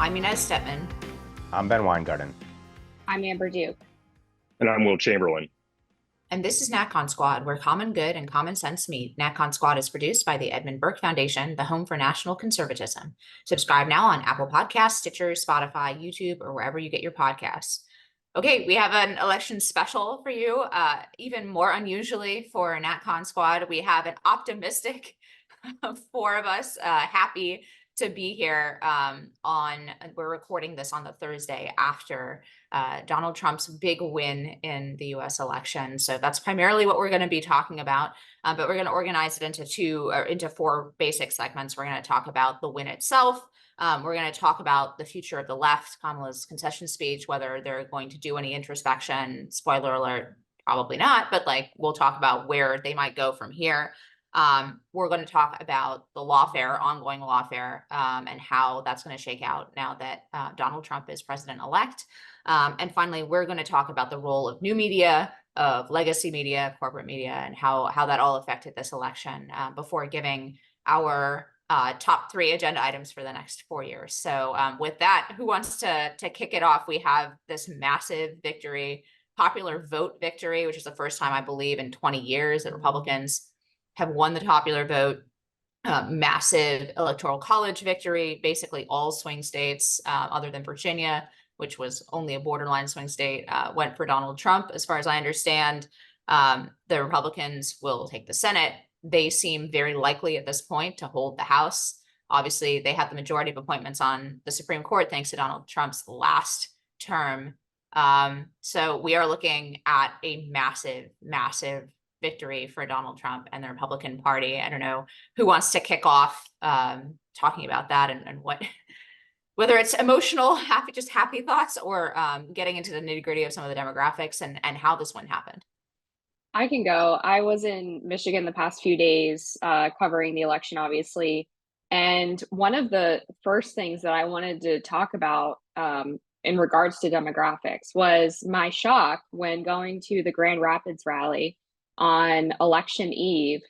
I'm Inez Stepman, I'm Ben Weingarten. I'm Amber Duke. And I'm Will Chamberlain. and this is NatCon Squad, where common good and common sense meet. NatCon Squad is produced by the Edmund Burke Foundation, the home for national conservatism. Subscribe now on Apple Podcasts, Stitcher, Spotify, YouTube, or wherever you get your podcasts. Okay, we have an election special for you. Even more unusually for NatCon Squad, we have an optimistic four of us happy to be here we're recording this on the Thursday after Donald Trump's big win in the US election. So that's primarily what we're going to be talking about, but we're going to organize it into four basic segments. We're going to talk about the win itself. We're going to talk about the future of the left, Kamala's concession speech, whether they're going to do any introspection. Spoiler alert, probably not, but we'll talk about where they might go from here. We're going to talk about the lawfare, ongoing lawfare, and how that's going to shake out now that Donald Trump is president-elect. And finally, we're going to talk about the role of new media, of legacy media, corporate media, and how that all affected this election before giving our top three agenda items for the next 4 years. So with that, who wants to kick it off? We have this massive victory, popular vote victory, which is the first time, I believe, in 20 years that Republicans have won the popular vote. Massive electoral college victory. Basically all swing states other than Virginia, which was only a borderline swing state, went for Donald Trump. As far as I understand, the Republicans will take the Senate. They seem very likely at this point to hold the House. Obviously, they have the majority of appointments on the Supreme Court thanks to Donald Trump's last term. So we are looking at a massive, massive victory for Donald Trump and the Republican Party. I don't know who wants to kick off talking about that and what, whether it's emotional, happy thoughts, or getting into the nitty-gritty of some of the demographics and how this one happened. I can go. I was in Michigan the past few days covering the election, obviously. And one of the first things that I wanted to talk about in regards to demographics was my shock when going to the Grand Rapids rally on election eve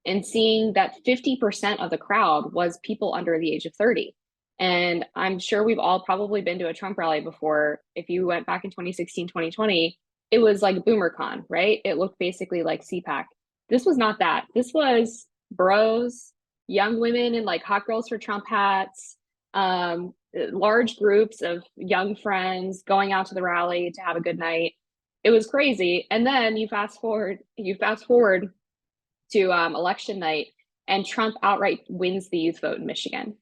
and seeing that 50% of the crowd was people under the age of 30. And I'm sure we've all probably been to a Trump rally before. If you went back in 2016, 2020, it was like BoomerCon, right? It looked basically like CPAC. This was not that. This was bros, young women in hot girls for Trump hats, large groups of young friends going out to the rally to have a good night. It was crazy. And then you fast forward to election night, and Trump outright wins the youth vote in Michigan.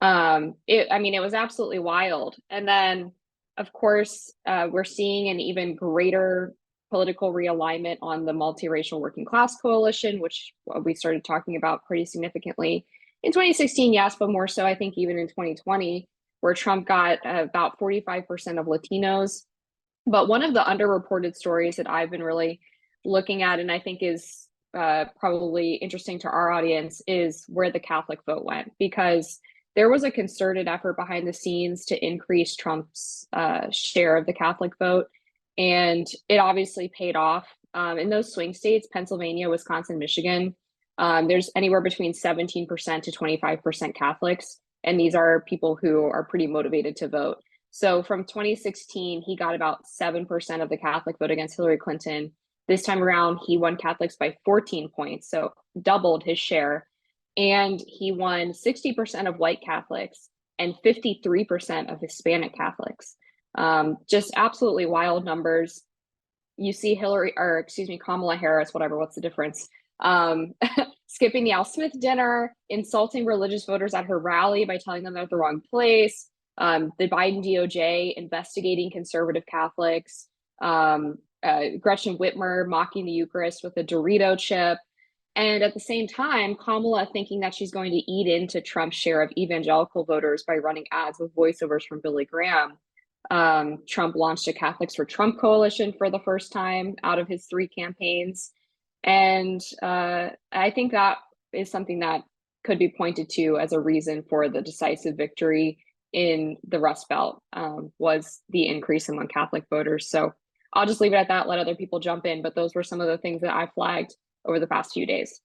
It was absolutely wild. And then, of course, we're seeing an even greater political realignment on the multiracial working class coalition, which we started talking about pretty significantly in 2016, yes, but more so, I think, even in 2020, where Trump got about 45% of Latinos. But one of the underreported stories that I've been really looking at, and I think is probably interesting to our audience, is where the Catholic vote went, because there was a concerted effort behind the scenes to increase Trump's share of the Catholic vote. And it obviously paid off. In those swing states, Pennsylvania, Wisconsin, Michigan, there's anywhere between 17% to 25% Catholics. And these are people who are pretty motivated to vote. So from 2016, he got about 7% of the Catholic vote against Hillary Clinton. This time around, he won Catholics by 14 points, so doubled his share. And he won 60% of white Catholics and 53% of Hispanic Catholics. Just absolutely wild numbers. You see Kamala Harris, what's the difference? Skipping the Al Smith dinner, insulting religious voters at her rally by telling them they're at the wrong place. The Biden DOJ investigating conservative Catholics. Gretchen Whitmer mocking the Eucharist with a Dorito chip. And at the same time, Kamala thinking that she's going to eat into Trump's share of evangelical voters by running ads with voiceovers from Billy Graham. Trump launched a Catholics for Trump coalition for the first time out of his 3 campaigns. And I think that is something that could be pointed to as a reason for the decisive victory in the Rust Belt, was the increase among Catholic voters. So I'll just leave it at that, let other people jump in. But those were some of the things that I flagged over the past few days.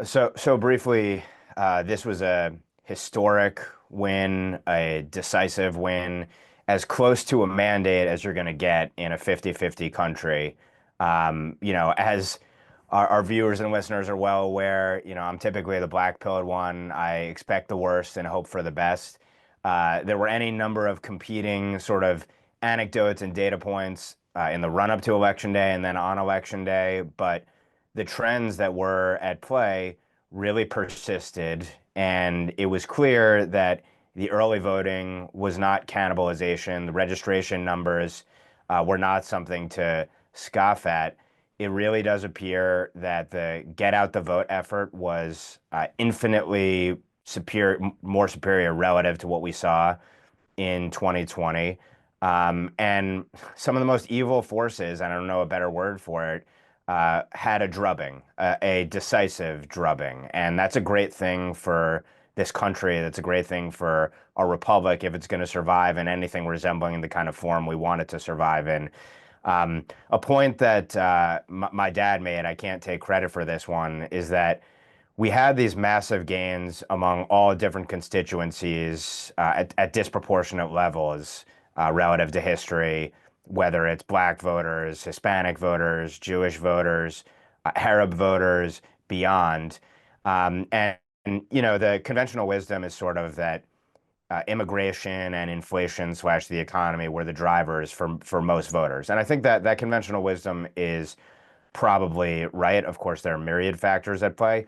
So briefly, this was a historic win, a decisive win, as close to a mandate as you're going to get in a 50-50 country. As our viewers and listeners are well aware, I'm typically the black-pilled one. I expect the worst and hope for the best. There were any number of competing sort of anecdotes and data points in the run-up to Election Day and then on Election Day, but the trends that were at play really persisted, and it was clear that the early voting was not cannibalization. The registration numbers were not something to scoff at. It really does appear that the get out the vote effort was infinitely more superior relative to what we saw in 2020. And some of the most evil forces, I don't know a better word for it, had a drubbing, a decisive drubbing. And that's a great thing for this country. That's a great thing for our republic if it's going to survive in anything resembling the kind of form we want it to survive in. A point that my dad made, I can't take credit for this one, is that we had these massive gains among all different constituencies at disproportionate levels relative to history, whether it's black voters, Hispanic voters, Jewish voters, Arab voters, beyond. The conventional wisdom is sort of that immigration and inflation / the economy were the drivers for most voters. And I think that conventional wisdom is probably right. Of course, there are myriad factors at play.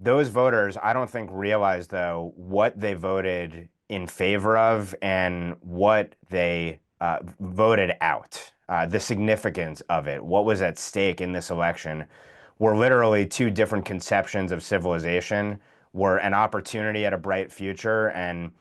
Those voters, I don't think, realize, though, what they voted in favor of and what they voted out. The significance of it, what was at stake in this election, were literally two different conceptions of civilization, were an opportunity at a bright future and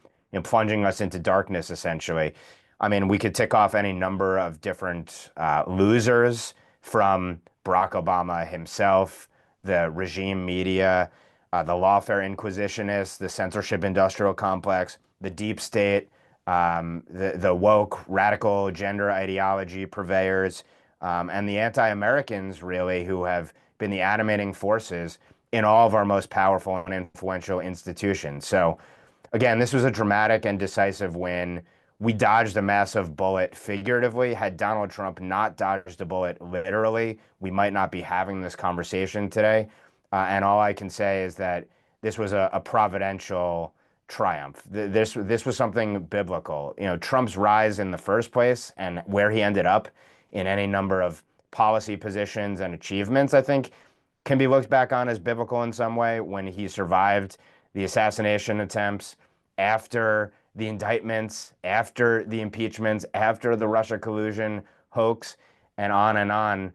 plunging us into darkness, essentially. I mean, we could tick off any number of different losers, from Barack Obama himself, the regime media, the lawfare inquisitionists, the censorship industrial complex, the deep state, the woke radical gender ideology purveyors, and the anti-Americans, really, who have been the animating forces in all of our most powerful and influential institutions. So, again, this was a dramatic and decisive win. We dodged a massive bullet figuratively. Had Donald Trump not dodged a bullet literally, we might not be having this conversation today. And all I can say is that this was a providential triumph. This was something biblical. Trump's rise in the first place and where he ended up in any number of policy positions and achievements, I think, can be looked back on as biblical in some way, when he survived the assassination attempts, after the indictments, after the impeachments, after the Russia collusion hoax, and on and on.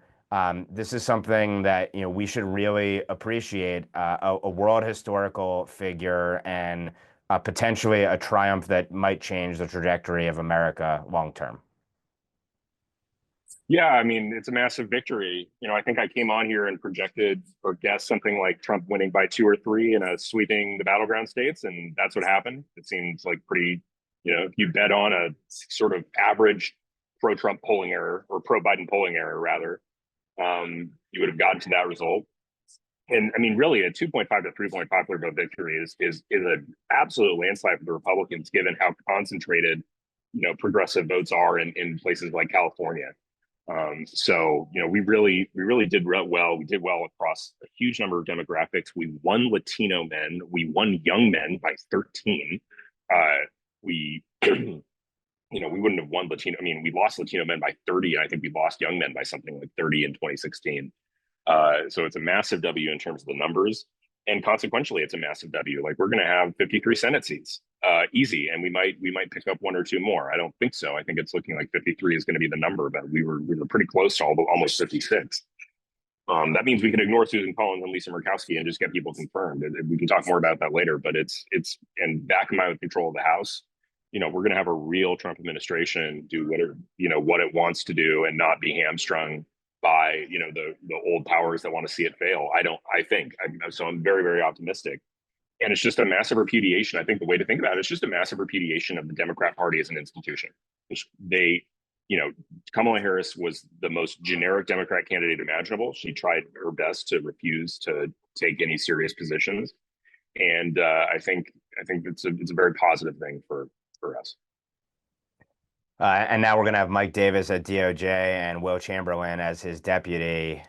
This is something that we should really appreciate, a world historical figure and potentially a triumph that might change the trajectory of America long term. Yeah, I mean, it's a massive victory. I think I came on here and projected or guessed something like Trump winning by 2 or 3 and sweeping the battleground states, and that's what happened. It seems like pretty, if you bet on a sort of average pro-Trump polling error, or pro-Biden polling error, rather, you would have gotten to that result. And I mean, really, a 2.5 to 3-point popular vote victory is an absolute landslide for the Republicans, given how concentrated, progressive votes are in places like California. So we really did well. We did well across a huge number of demographics. We won Latino men. We won young men by 13. We we wouldn't have won Latino. I mean, we lost Latino men by 30. And I think we lost young men by something like 30 in 2016. So it's a massive W in terms of the numbers. And consequentially, it's a massive W. Like, we're going to have 53 Senate seats, easy, and we might pick up 1 or 2 more. I don't think so. I think it's looking like 53 is going to be the number, but we were pretty close to almost 56. That means we can ignore Susan Collins and Lisa Murkowski and just get people confirmed. We can talk more about that later. But it's and back in my control of the House, we're going to have a real Trump administration do what it wants to do and not be hamstrung by the old powers that want to see it fail. So I'm very, very optimistic. And it's just a massive repudiation. I think the way to think about it is just a massive repudiation of the Democrat Party as an institution. Kamala Harris was the most generic Democrat candidate imaginable. She tried her best to refuse to take any serious positions. And I think I think it's a very positive thing for us. And now we're going to have Mike Davis at DOJ and Will Chamberlain as his deputy,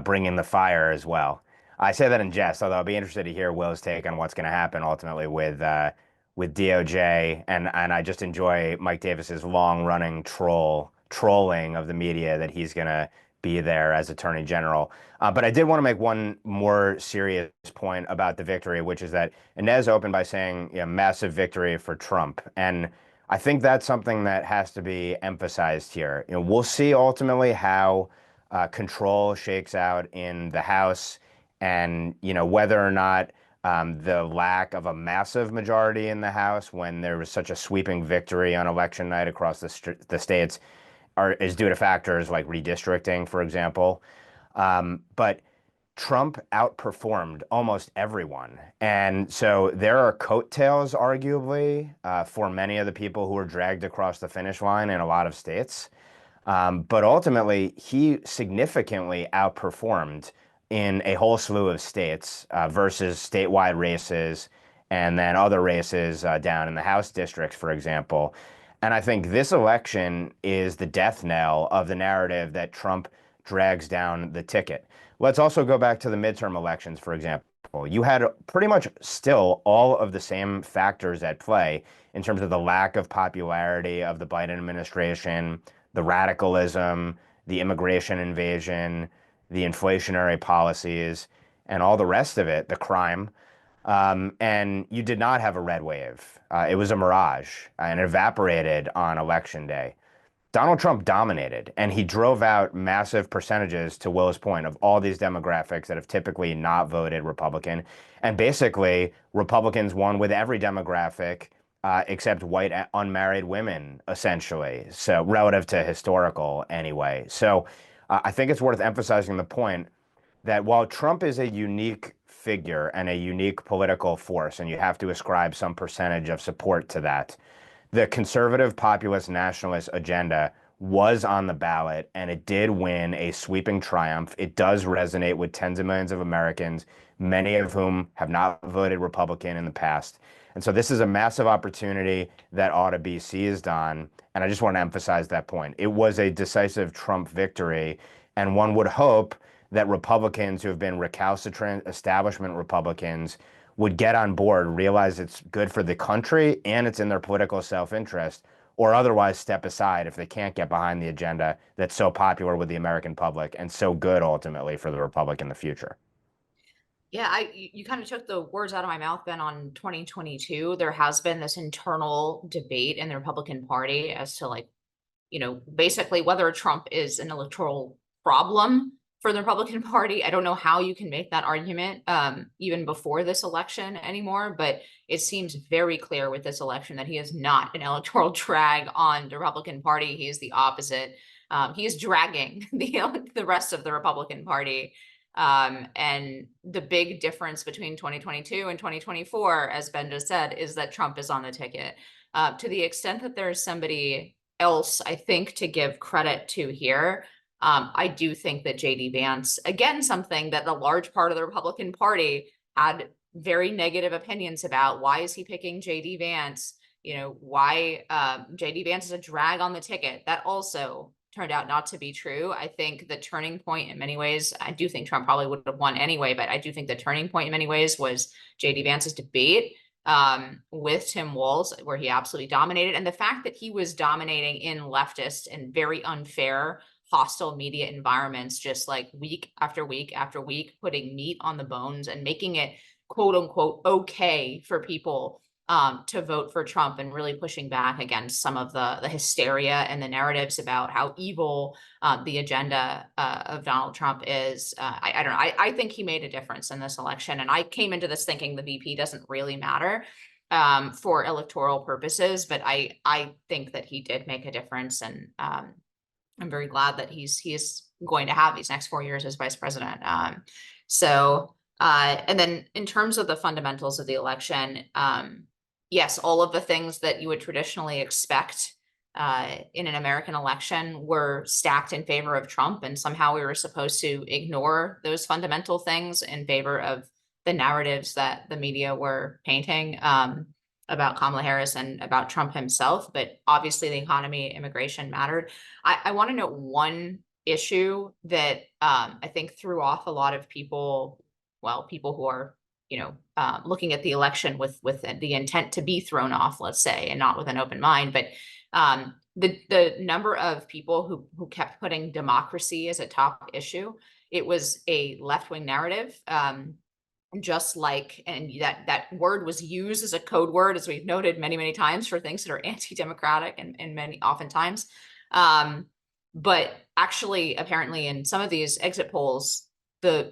bringing the fire as well. I say that in jest, although I'll be interested to hear Will's take on what's going to happen ultimately with DOJ. And I just enjoy Mike Davis's long-running trolling of the media that he's going to be there as Attorney General. But I did want to make one more serious point about the victory, which is that Inez opened by saying, massive victory for Trump. And I think that's something that has to be emphasized here. We'll see ultimately how control shakes out in the House, and whether or not the lack of a massive majority in the House, when there was such a sweeping victory on election night across the states, is due to factors like redistricting, for example. But Trump outperformed almost everyone. And so there are coattails, arguably, for many of the people who were dragged across the finish line in a lot of states. But ultimately, he significantly outperformed in a whole slew of states versus statewide races and then other races down in the House districts, for example. And I think this election is the death knell of the narrative that Trump drags down the ticket. Let's also go back to the midterm elections, for example. You had pretty much still all of the same factors at play in terms of the lack of popularity of the Biden administration, the radicalism, the immigration invasion, the inflationary policies, and all the rest of it, the crime. And you did not have a red wave. It was a mirage and it evaporated on election day. Donald Trump dominated, and he drove out massive percentages, to Will's point, of all these demographics that have typically not voted Republican. And basically, Republicans won with every demographic except white unmarried women, essentially. So relative to historical anyway. So I think it's worth emphasizing the point that while Trump is a unique figure and a unique political force, and you have to ascribe some percentage of support to that, the conservative populist nationalist agenda was on the ballot, and it did win a sweeping triumph. It does resonate with tens of millions of Americans, many of whom have not voted Republican in the past. And so this is a massive opportunity that ought to be seized on. And I just want to emphasize that point. It was a decisive Trump victory, and one would hope that Republicans who have been recalcitrant establishment Republicans would get on board, realize it's good for the country and it's in their political self-interest, or otherwise step aside if they can't get behind the agenda that's so popular with the American public and so good ultimately for the Republic in the future. Yeah, you kind of took the words out of my mouth, Ben. On 2022, there has been this internal debate in the Republican Party as to basically whether Trump is an electoral problem for the Republican Party. I don't know how you can make that argument even before this election anymore, but it seems very clear with this election that he is not an electoral drag on the Republican Party. He is the opposite. He is dragging the rest of the Republican Party. And the big difference between 2022 and 2024, as Ben just said, is that Trump is on the ticket. To the extent that there's somebody else, I think, to give credit to here, I do think that JD Vance, again, something that the large part of the Republican Party had very negative opinions about. Why is he picking JD Vance? Why JD Vance is a drag on the ticket. That also turned out not to be true. I think the turning point in many ways, I do think Trump probably would have won anyway, but I do think the turning point in many ways was JD Vance's debate with Tim Walz, where he absolutely dominated. And the fact that he was dominating in leftist and very unfair, hostile media environments, just like week after week after week, putting meat on the bones and making it quote unquote okay for people to vote for Trump, and really pushing back against some of the hysteria and the narratives about how evil the agenda of Donald Trump is. I don't know. I think he made a difference in this election. And I came into this thinking the VP doesn't really matter for electoral purposes, but I think that he did make a difference. And I'm very glad that he's going to have these next 4 years as vice president. And then in terms of the fundamentals of the election, yes, all of the things that you would traditionally expect in an American election were stacked in favor of Trump, and somehow we were supposed to ignore those fundamental things in favor of the narratives that the media were painting about Kamala Harris and about Trump himself. But obviously the economy, immigration mattered. I want to note one issue that I think threw off a lot of people, well, people who are, looking at the election with the intent to be thrown off, let's say, and not with an open mind. But the number of people who kept putting democracy as a top issue, it was a left-wing narrative. Just like, and that word was used as a code word, as we've noted many, many times, for things that are anti-democratic and many oftentimes. But actually, apparently, in some of these exit polls, the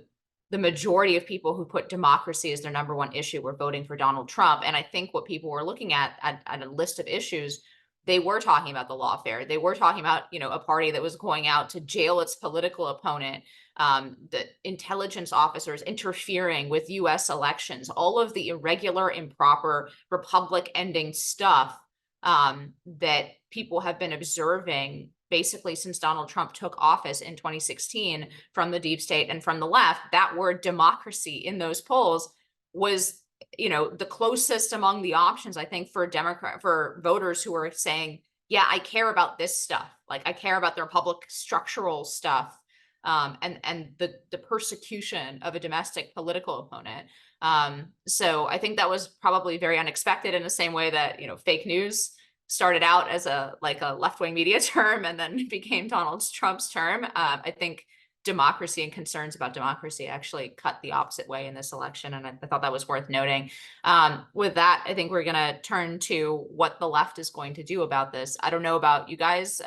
majority of people who put democracy as their number one issue were voting for Donald Trump. And I think what people were looking at a list of issues, they were talking about the lawfare. They were talking about, a party that was going out to jail its political opponent, the intelligence officers interfering with US elections, all of the irregular, improper, republic-ending stuff that people have been observing basically since Donald Trump took office in 2016 from the deep state and from the left. That word democracy in those polls was, the closest among the options, I think, for voters who are saying, yeah, I care about this stuff. Like, I care about the republic structural stuff. And the persecution of a domestic political opponent. So I think that was probably very unexpected, in the same way that, fake news started out as a left-wing media term and then became Donald Trump's term. I think democracy and concerns about democracy actually cut the opposite way in this election. And I thought that was worth noting. With that, I think we're going to turn to what the left is going to do about this. I don't know about you guys.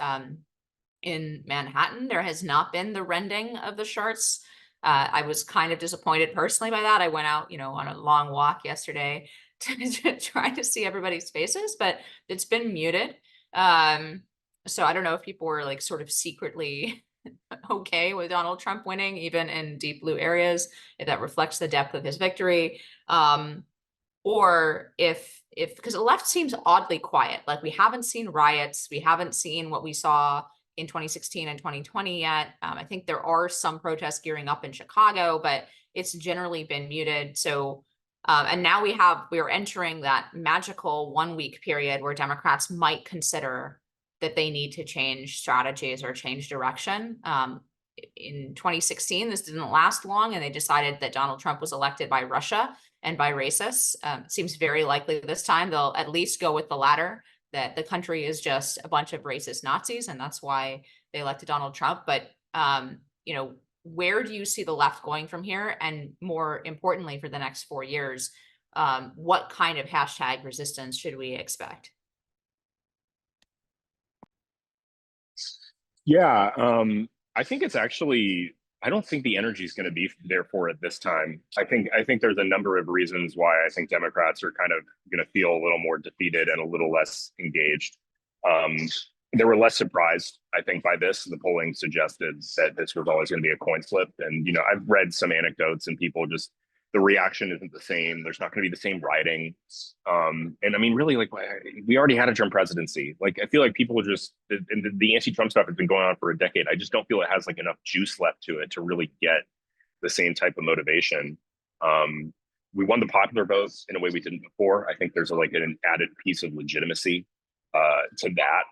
In Manhattan, there has not been the rending of the shirts. I was kind of disappointed personally by that. I went out, on a long walk yesterday to try to see everybody's faces, but it's been muted. So I don't know if people were like sort of secretly okay with Donald Trump winning, even in deep blue areas, if that reflects the depth of his victory. Or if because the left seems oddly quiet. Like, we haven't seen riots. We haven't seen what we saw in 2016 and 2020 yet. I think there are some protests gearing up in Chicago, but it's generally been muted. So, and now we are entering that magical 1 week period where Democrats might consider that they need to change strategies or change direction. In 2016, this didn't last long, and they decided that Donald Trump was elected by Russia and by racists. It seems very likely this time they'll at least go with the latter, that the country is just a bunch of racist Nazis, and that's why they elected Donald Trump. But, where do you see the left going from here? And more importantly, for the next 4 years, what kind of hashtag resistance should we expect? Yeah, I think it's actually, I don't think the energy is going to be there for it this time. I think there's a number of reasons why I think Democrats are kind of going to feel a little more defeated and a little less engaged. They were less surprised, I think, by this. The polling suggested that this was always going to be a coin flip. And, I've read some anecdotes, and people just, the reaction isn't the same. There's not going to be the same rioting. And I mean, really, like, we already had a Trump presidency. Like, I feel like people are just, the anti-Trump stuff has been going on for a decade. I just don't feel it has like enough juice left to it to really get the same type of motivation. We won the popular vote in a way we didn't before. I think there's an added piece of legitimacy to that.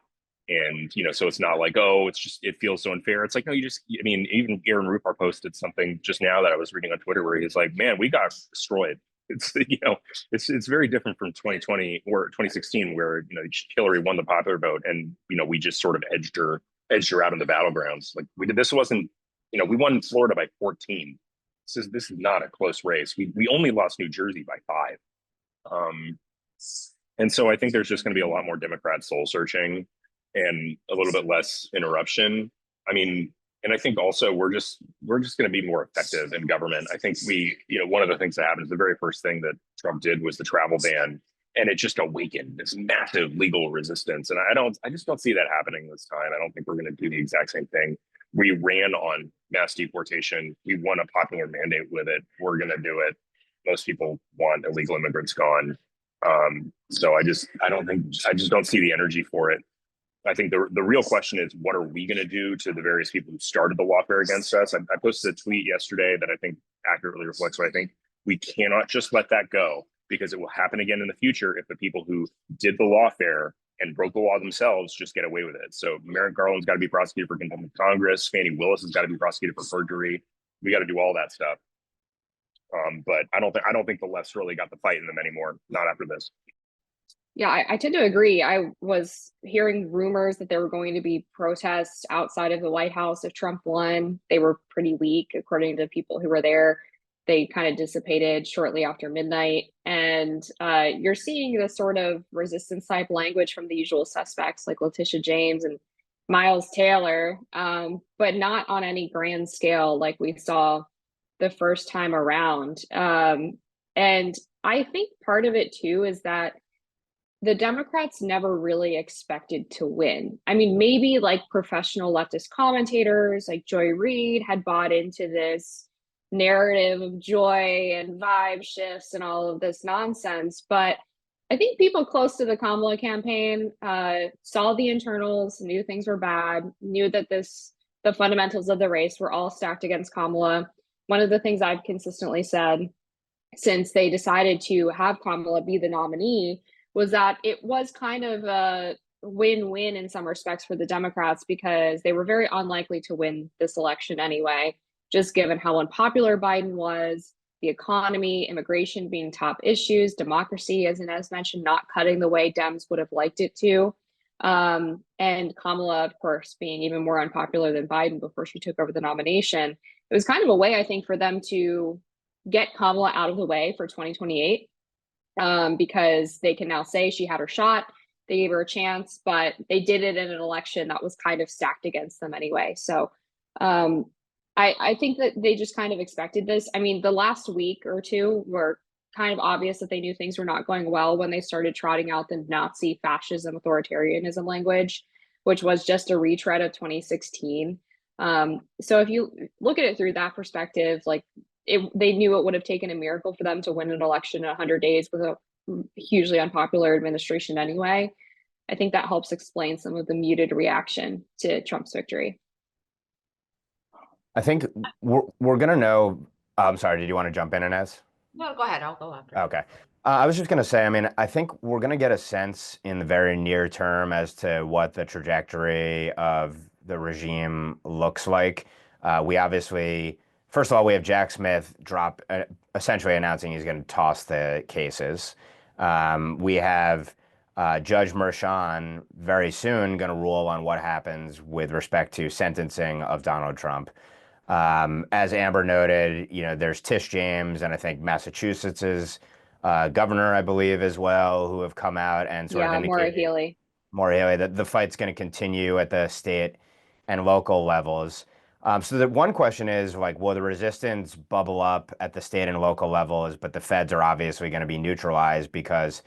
And, so it's not like, oh, it feels so unfair. It's like, no, even Aaron Rupar posted something just now that I was reading on Twitter where he's like, man, we got destroyed. It's, it's very different from 2020 or 2016 where, Hillary won the popular vote and, we just sort of edged her out in the battlegrounds. Like, this wasn't, we won Florida by 14. This is not a close race. We only lost New Jersey by 5. And so I think there's just going to be a lot more Democrat soul searching and a little bit less interruption. I mean, and I think also we're just going to be more effective in government. I think one of the things that happened is the very first thing that Trump did was the travel ban, and it just awakened this massive legal resistance. And I just don't see that happening this time. I don't think we're going to do the exact same thing. We ran on mass deportation. We won a popular mandate with it. We're going to do it. Most people want illegal immigrants gone. So I just don't see the energy for it. I think the real question is, what are we going to do to the various people who started the lawfare against us? I posted a tweet yesterday that I think accurately reflects what I think. We cannot just let that go, because it will happen again in the future if the people who did the lawfare and broke the law themselves just get away with it. So Merrick Garland's got to be prosecuted for contempt of Congress. Fannie Willis has got to be prosecuted for perjury. We got to do all that stuff. But I don't think the left's really got the fight in them anymore. Not after this. Yeah, I tend to agree. I was hearing rumors that there were going to be protests outside of the White House if Trump won. They were pretty weak, according to people who were there. They kind of dissipated shortly after midnight. And you're seeing this sort of resistance type language from the usual suspects like Letitia James and Miles Taylor, but not on any grand scale like we saw the first time around. And I think part of it too is that the Democrats never really expected to win. I mean, maybe like professional leftist commentators like Joy Reid had bought into this narrative of joy and vibe shifts and all of this nonsense. But I think people close to the Kamala campaign saw the internals, knew things were bad, knew that the fundamentals of the race were all stacked against Kamala. One of the things I've consistently said since they decided to have Kamala be the nominee was that it was kind of a win-win in some respects for the Democrats, because they were very unlikely to win this election anyway, just given how unpopular Biden was, the economy, immigration being top issues, democracy, as Inez mentioned, not cutting the way Dems would have liked it to. And Kamala, of course, being even more unpopular than Biden before she took over the nomination. It was kind of a way, I think, for them to get Kamala out of the way for 2028. Because they can now say she had her shot, they gave her a chance, but they did it in an election that was kind of stacked against them anyway. So I think that they just kind of expected this. I mean, the last week or two were kind of obvious that they knew things were not going well when they started trotting out the Nazi fascism, authoritarianism language, which was just a retread of 2016. So if you look at it through that perspective, like, they knew it would have taken a miracle for them to win an election in 100 days with a hugely unpopular administration anyway. I think that helps explain some of the muted reaction to Trump's victory. I think we're going to know. I'm sorry, did you want to jump in, Inez? No, go ahead. I'll go after. Okay. I was just going to say, I mean, I think we're going to get a sense in the very near term as to what the trajectory of the regime looks like. We obviously, first of all, we have Jack Smith essentially announcing he's going to toss the cases. We have Judge Merchan very soon going to rule on what happens with respect to sentencing of Donald Trump. As Amber noted, there's Tish James and I think Massachusetts's governor, I believe, as well, who have come out and sort of indicated Maura Healey that the fight's going to continue at the state and local levels. So the one question is, like, will the resistance bubble up at the state and local levels, but the feds are obviously going to be neutralized because,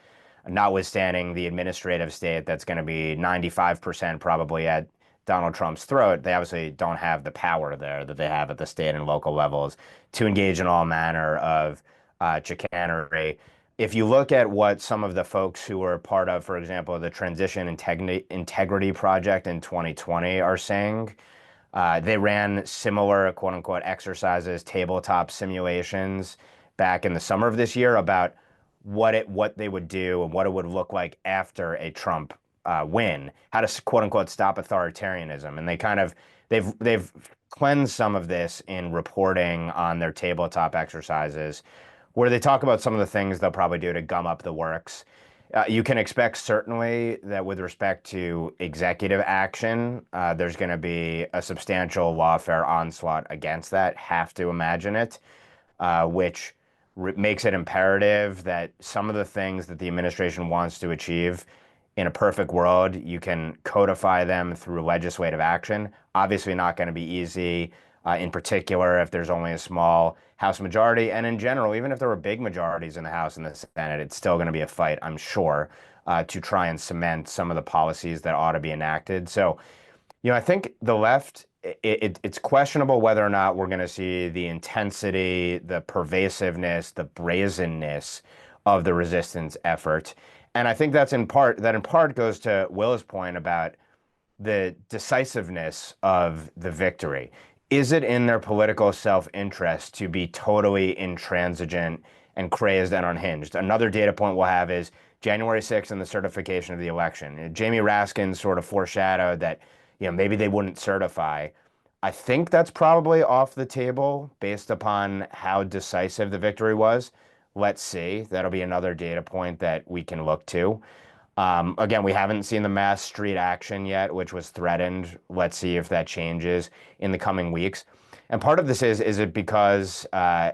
notwithstanding the administrative state that's going to be 95% probably at Donald Trump's throat, they obviously don't have the power there that they have at the state and local levels to engage in all manner of chicanery. If you look at what some of the folks who were part of, for example, the Transition Integrity Project in 2020 are saying, they ran similar quote unquote exercises, tabletop simulations back in the summer of this year about what they would do and what it would look like after a Trump win, how to quote unquote stop authoritarianism. And they've cleansed some of this in reporting on their tabletop exercises, where they talk about some of the things they'll probably do to gum up the works. You can expect certainly that with respect to executive action, there's going to be a substantial lawfare onslaught against that. Have to imagine it, which makes it imperative that some of the things that the administration wants to achieve in a perfect world, you can codify them through legislative action. Obviously not going to be easy, in particular if there's only a small House majority. And in general, even if there were big majorities in the House and the Senate, it's still going to be a fight, I'm sure, to try and cement some of the policies that ought to be enacted. So, I think the left, it's questionable whether or not we're going to see the intensity, the pervasiveness, the brazenness of the resistance effort. And I think that in part goes to Will's point about the decisiveness of the victory. is it in their political self-interest to be totally intransigent and crazed and unhinged? Another data point we'll have is January 6th and the certification of the election. Jamie Raskin sort of foreshadowed that, maybe they wouldn't certify. I think that's probably off the table based upon how decisive the victory was. Let's see. That'll be another data point that we can look to. Again, we haven't seen the mass street action yet, which was threatened. Let's see if that changes in the coming weeks. And part of this is it because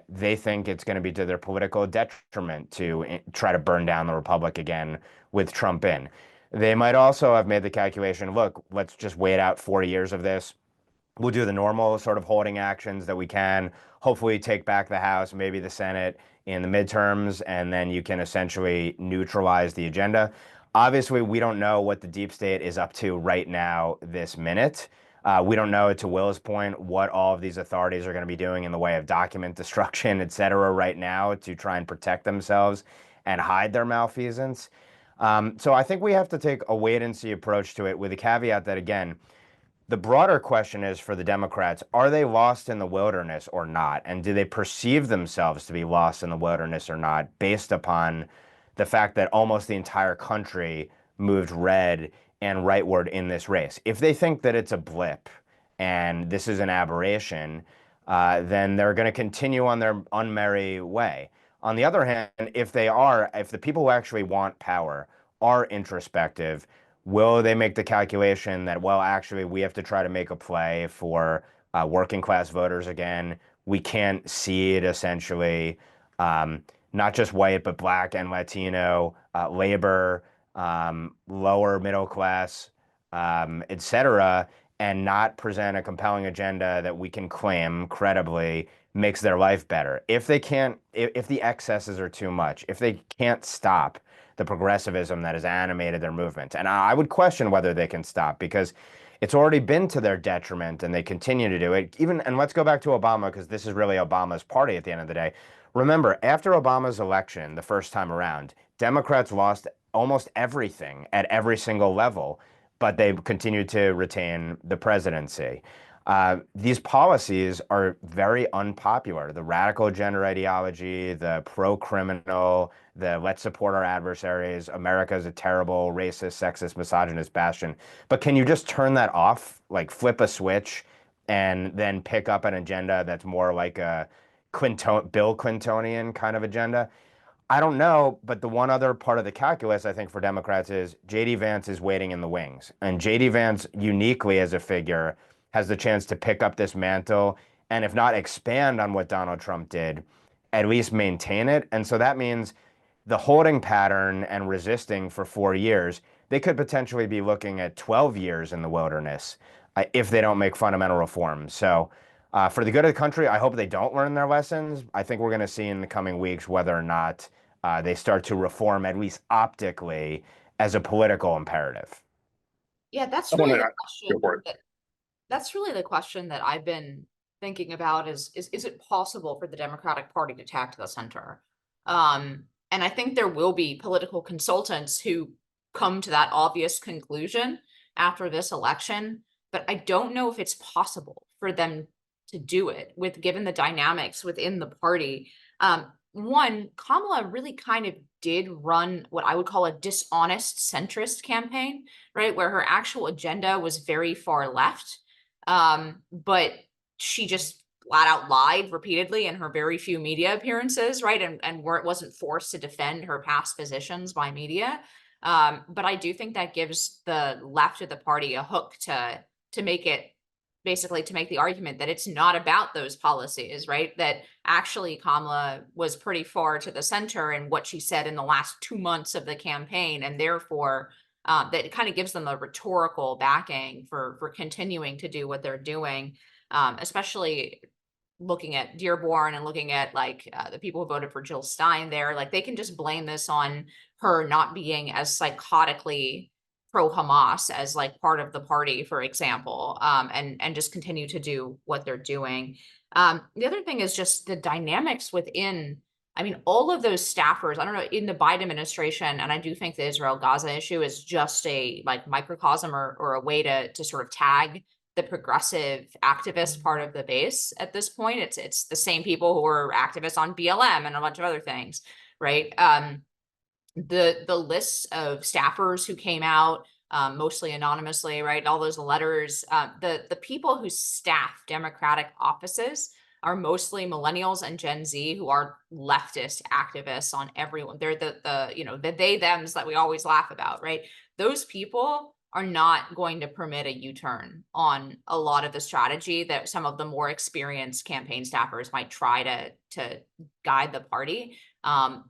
they think it's going to be to their political detriment to try to burn down the Republic again with Trump in. They might also have made the calculation, look, let's just wait out 4 years of this. We'll do the normal sort of holding actions that we can, hopefully take back the House, maybe the Senate in the midterms, and then you can essentially neutralize the agenda. Obviously, we don't know what the deep state is up to right now, this minute. We don't know, to Will's point, what all of these authorities are going to be doing in the way of document destruction, et cetera, right now to try and protect themselves and hide their malfeasance. So I think we have to take a wait and see approach to it, with the caveat that, again, the broader question is for the Democrats, are they lost in the wilderness or not? And do they perceive themselves to be lost in the wilderness or not, based upon the fact that almost the entire country moved red and rightward in this race? If they think that it's a blip and this is an aberration, then they're going to continue on their unmerry way. On the other hand, if the people who actually want power are introspective, will they make the calculation that, well, actually, we have to try to make a play for working class voters again? We can't cede, essentially, not just white, but Black and Latino, labor, lower middle class, et cetera, and not present a compelling agenda that we can claim credibly makes their life better. If they can't, if the excesses are too much, if they can't stop the progressivism that has animated their movement. And I would question whether they can stop, because it's already been to their detriment and they continue to do it. And let's go back to Obama, because this is really Obama's party at the end of the day. Remember, after Obama's election, the first time around, Democrats lost almost everything at every single level, but they continued to retain the presidency. These policies are very unpopular. The radical gender ideology, the pro-criminal, the let's support our adversaries, America's a terrible, racist, sexist, misogynist bastion. But can you just turn that off, like flip a switch, and then pick up an agenda that's more like a Bill Clintonian kind of agenda? I don't know, but the one other part of the calculus, I think, for Democrats is J.D. Vance is waiting in the wings. And J.D. Vance, uniquely as a figure, has the chance to pick up this mantle and, if not expand on what Donald Trump did, at least maintain it. And so that means the holding pattern and resisting for 4 years, they could potentially be looking at 12 years in the wilderness if they don't make fundamental reforms. So for the good of the country, I hope they don't learn their lessons. I think we're going to see in the coming weeks whether or not they start to reform, at least optically, as a political imperative. Yeah, that's I really wanna the go for it. that's really the question that I've been thinking about is it possible for the Democratic Party to tack to the center? And I think there will be political consultants who come to that obvious conclusion after this election, but I don't know if it's possible for them to do it given the dynamics within the party. One, Kamala really kind of did run what I would call a dishonest centrist campaign, right? Where her actual agenda was very far left. But she just flat out lied repeatedly in her very few media appearances, right? And where it wasn't forced to defend her past positions by media. But I do think that gives the left of the party a hook to make it, basically to make the argument that it's not about those policies, right? That actually Kamala was pretty far to the center in what she said in the last 2 months of the campaign, and therefore that it kind of gives them a rhetorical backing for continuing to do what they're doing, especially looking at Dearborn and looking at the people who voted for Jill Stein there. Like, they can just blame this on her not being as psychotically pro-Hamas as like part of the party, for example, and just continue to do what they're doing. The other thing is just the dynamics within, I mean, all of those staffers, I don't know, in the Biden administration, and I do think the Israel-Gaza issue is just a like microcosm or a way to sort of tag the progressive activist part of the base at this point. It's the same people who are activists on BLM and a bunch of other things, right? The lists of staffers who came out, mostly anonymously, right? All those letters, the people who staff Democratic offices are mostly millennials and Gen Z who are leftist activists on everyone. They're the they thems that we always laugh about, right? Those people are not going to permit a U-turn on a lot of the strategy that some of the more experienced campaign staffers might try to guide the party.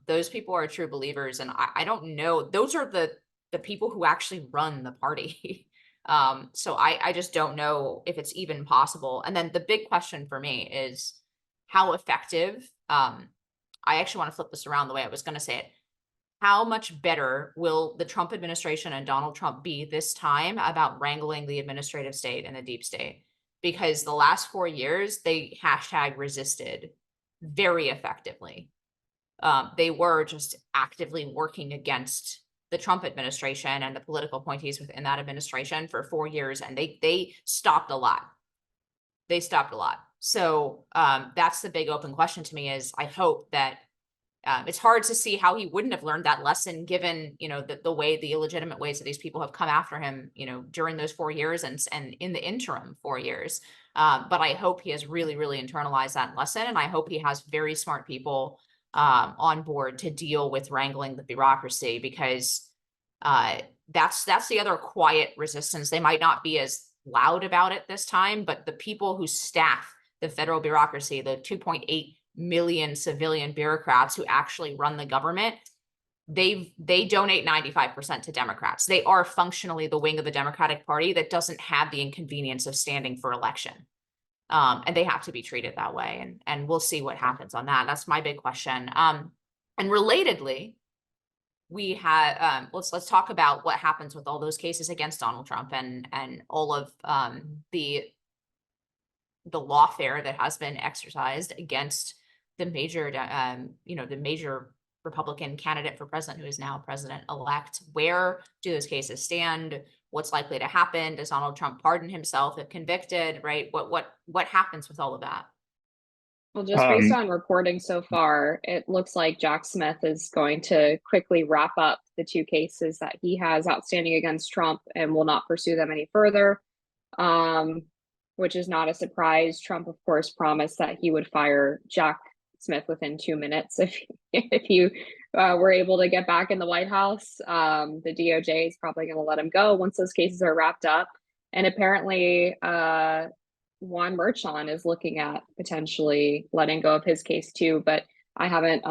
Those people are true believers, and I don't know. Those are the people who actually run the party. So I just don't know if it's even possible. And then the big question for me is how effective. I actually want to flip this around the way I was going to say it. How much better will the Trump administration and Donald Trump be this time about wrangling the administrative state and the deep state? Because the last 4 years, they #resisted very effectively. They were just actively working against the Trump administration and the political appointees within that administration for 4 years, and they stopped a lot. They stopped a lot. So that's the big open question to me is I hope that it's hard to see how he wouldn't have learned that lesson given, the illegitimate ways that these people have come after him, during those 4 years and in the interim 4 years. But I hope he has really, really internalized that lesson. And I hope he has very smart people on board to deal with wrangling the bureaucracy, because that's the other quiet resistance. They might not be as loud about it this time, but the people who staff the federal bureaucracy, the 2.8 million civilian bureaucrats who actually run the government, they donate 95% to Democrats. They are functionally the wing of the Democratic Party that doesn't have the inconvenience of standing for election. And they have to be treated that way. And we'll see what happens on that. That's my big question. And relatedly, we had let's talk about what happens with all those cases against Donald Trump and all of the lawfare that has been exercised against the major the major Republican candidate for president who is now president-elect. Where do those cases stand? What's likely to happen? Does Donald Trump pardon himself if convicted? Right? What happens with all of that? Well, just based on reporting so far, it looks like Jack Smith is going to quickly wrap up the 2 cases that he has outstanding against Trump and will not pursue them any further, which is not a surprise. Trump, of course, promised that he would fire Jack Smith within 2 minutes if you were able to get back in the White House. The DOJ is probably going to let him go once those cases are wrapped up. And apparently, Juan Merchan is looking at potentially letting go of his case too, but I haven't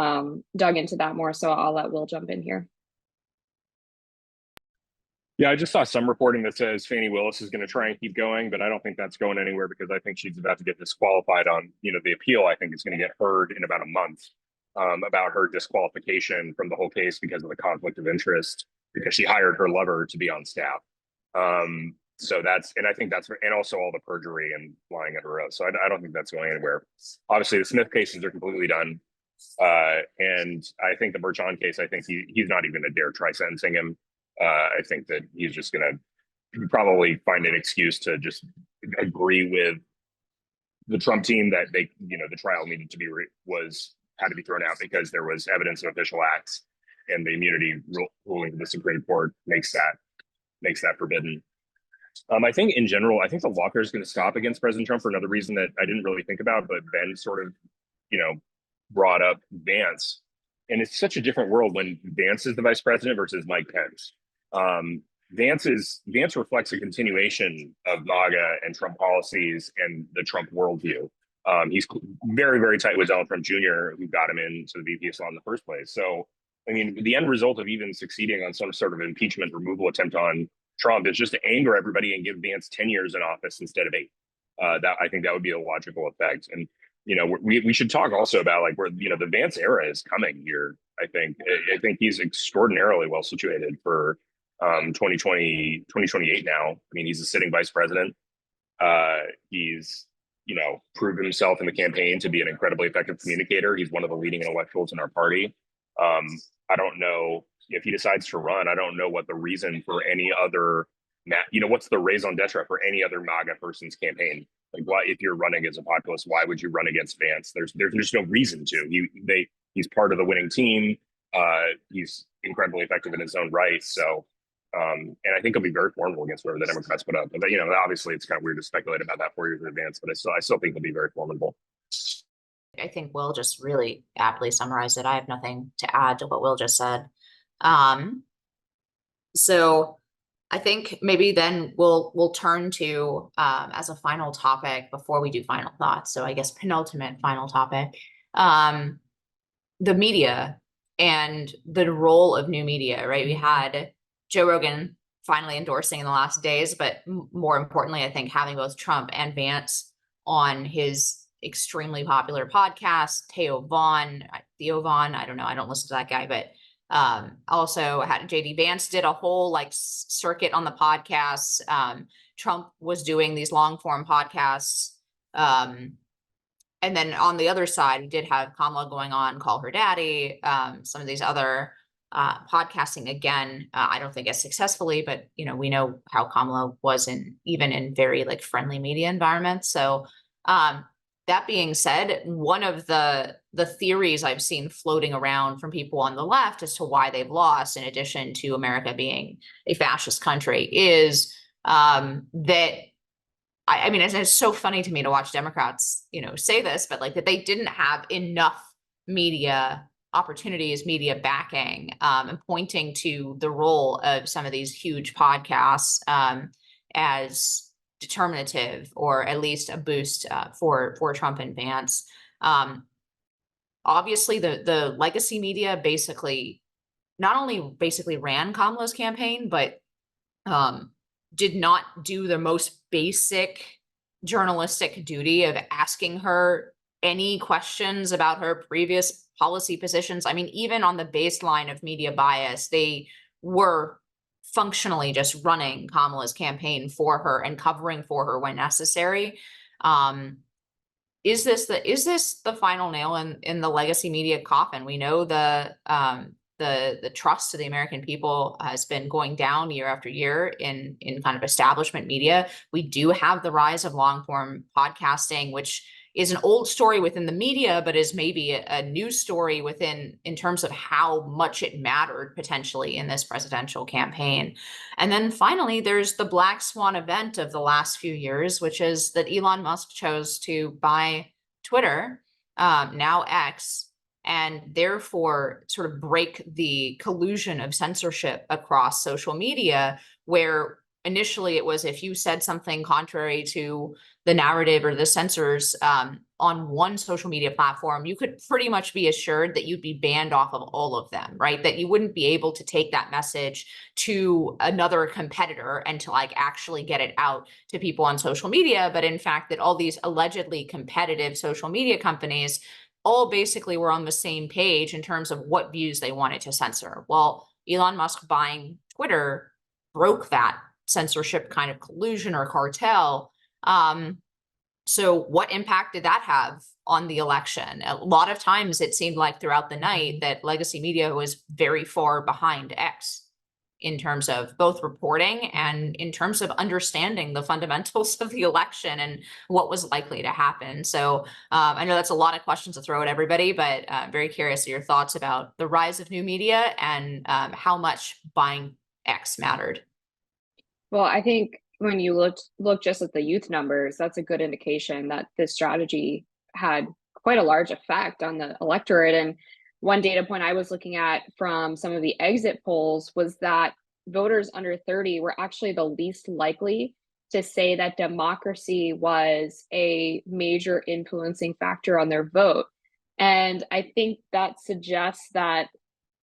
dug into that more, so I'll let Will jump in here. Yeah, I just saw some reporting that says Fani Willis is going to try and keep going, but I don't think that's going anywhere because I think she's about to get disqualified on, the appeal. I think is going to get heard in about a month about her disqualification from the whole case because of the conflict of interest, because she hired her lover to be on staff. So I think and also all the perjury and lying at her oath. So I don't think that's going anywhere. Obviously, the Smith cases are completely done. And I think the Merchan case, I think he's not even going to dare try sentencing him. I think that he's just going to probably find an excuse to just agree with the Trump team that the trial needed to had to be thrown out because there was evidence of official acts, and the immunity ruling of the Supreme Court makes that forbidden. I think in general, I think the Lawfare is going to stop against President Trump for another reason that I didn't really think about, but Ben sort of, brought up Vance. And it's such a different world when Vance is the vice president versus Mike Pence. Vance reflects a continuation of MAGA and Trump policies and the Trump worldview. He's very, very tight with Donald Trump Jr., who got him into the VP slot in the first place. So, I mean, the end result of even succeeding on some sort of impeachment removal attempt on Trump is just to anger everybody and give Vance 10 years in office instead of 8. I think that would be a logical effect. And, we should talk also about where, the Vance era is coming here. I think he's extraordinarily well situated for 2028 now. I mean, he's a sitting vice president. He's, proved himself in the campaign to be an incredibly effective communicator. He's one of the leading intellectuals in our party. I don't know if he decides to run. I don't know what the reason for any other what's the raison d'etre for any other MAGA person's campaign? Like, why, if you're running as a populist, why would you run against Vance? There's no reason to. He's part of the winning team. He's incredibly effective in his own right. So, and I think he'll be very formidable against whoever the Democrats put up. But obviously, it's kind of weird to speculate about that 4 years in advance. But I still think he'll be very formidable. I think Will just really aptly summarized it. I have nothing to add to what Will just said. So I think maybe then we'll turn to as a final topic before we do final thoughts. So I guess penultimate final topic, the media and the role of new media, right? We had Joe Rogan finally endorsing in the last days, but more importantly, I think having both Trump and Vance on his extremely popular podcast, Theo Vaughn, I don't know, I don't listen to that guy, but also had JD Vance did a whole like circuit on the podcasts. Trump was doing these long form podcasts. And then on the other side, we did have Kamala going on Call Her Daddy, some of these other podcasting again. I don't think as successfully, but we know how Kamala was even in very like friendly media environments. So that being said, one of the theories I've seen floating around from people on the left as to why they've lost, in addition to America being a fascist country, is that I mean, it's so funny to me to watch Democrats, say this, but like that they didn't have enough media opportunities, media backing, and pointing to the role of some of these huge podcasts as determinative, or at least a boost for Trump and Vance. Obviously, the legacy media basically not only basically ran Kamala's campaign, but did not do the most basic journalistic duty of asking her any questions about her previous policy positions. I mean, even on the baseline of media bias, they were functionally just running Kamala's campaign for her and covering for her when necessary. Is this the final nail in the legacy media coffin? We know the trust of the American people has been going down year after year in kind of establishment media. We do have the rise of long form podcasting, which is an old story within the media, but is maybe a new story in terms of how much it mattered potentially in this presidential campaign. And then finally, there's the black swan event of the last few years, which is that Elon Musk chose to buy Twitter, now X, and therefore sort of break the collusion of censorship across social media, where initially it was if you said something contrary to the narrative or the censors on one social media platform, you could pretty much be assured that you'd be banned off of all of them, right? That you wouldn't be able to take that message to another competitor and to like actually get it out to people on social media. But in fact, that all these allegedly competitive social media companies all basically were on the same page in terms of what views they wanted to censor. Well, Elon Musk buying Twitter broke that censorship kind of collusion or cartel. So what impact did that have on the election? A lot of times it seemed like throughout the night that legacy media was very far behind X in terms of both reporting and in terms of understanding the fundamentals of the election and what was likely to happen. So I know that's a lot of questions to throw at everybody, but I'm very curious of your thoughts about the rise of new media and how much buying X mattered. Well, I think when you look just at the youth numbers, that's a good indication that this strategy had quite a large effect on the electorate. And one data point I was looking at from some of the exit polls was that voters under 30 were actually the least likely to say that democracy was a major influencing factor on their vote. And I think that suggests that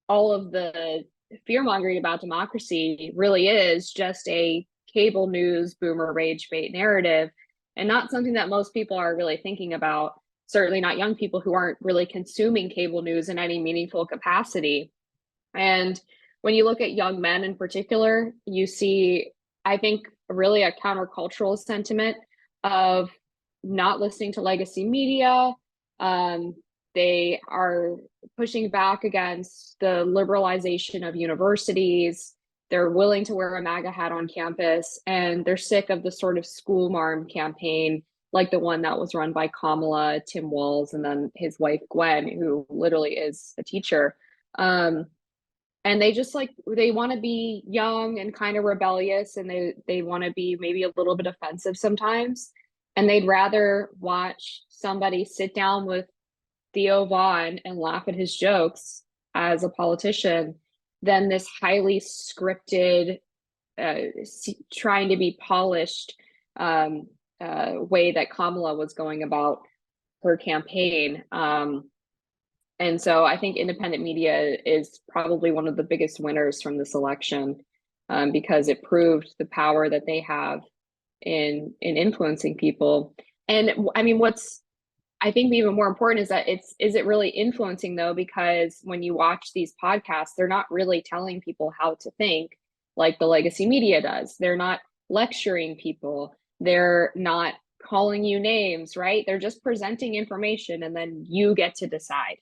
all of the fear-mongering about democracy really is just a cable news boomer rage bait narrative, and not something that most people are really thinking about, certainly not young people who aren't really consuming cable news in any meaningful capacity. And when you look at young men in particular, you see, I think, really a countercultural sentiment of not listening to legacy media. They are pushing back against the liberalization of universities. they're willing to wear a MAGA hat on campus, and they're sick of the sort of school marm campaign like the one that was run by Kamala, Tim Walz, and then his wife Gwen, who literally is a teacher. And they just like they want to be young and kind of rebellious, and they want to be maybe a little bit offensive sometimes, and they'd rather watch somebody sit down with Theo Vaughn and laugh at his jokes as a politician than this highly scripted, trying to be polished way that Kamala was going about her campaign. And so I think independent media is probably one of the biggest winners from this election, because it proved the power that they have in influencing people. And I mean, what's I think even more important is that is it really influencing though? Because when you watch these podcasts, they're not really telling people how to think like the legacy media does. They're not lecturing people. They're not calling you names, right? They're just presenting information, and then you get to decide.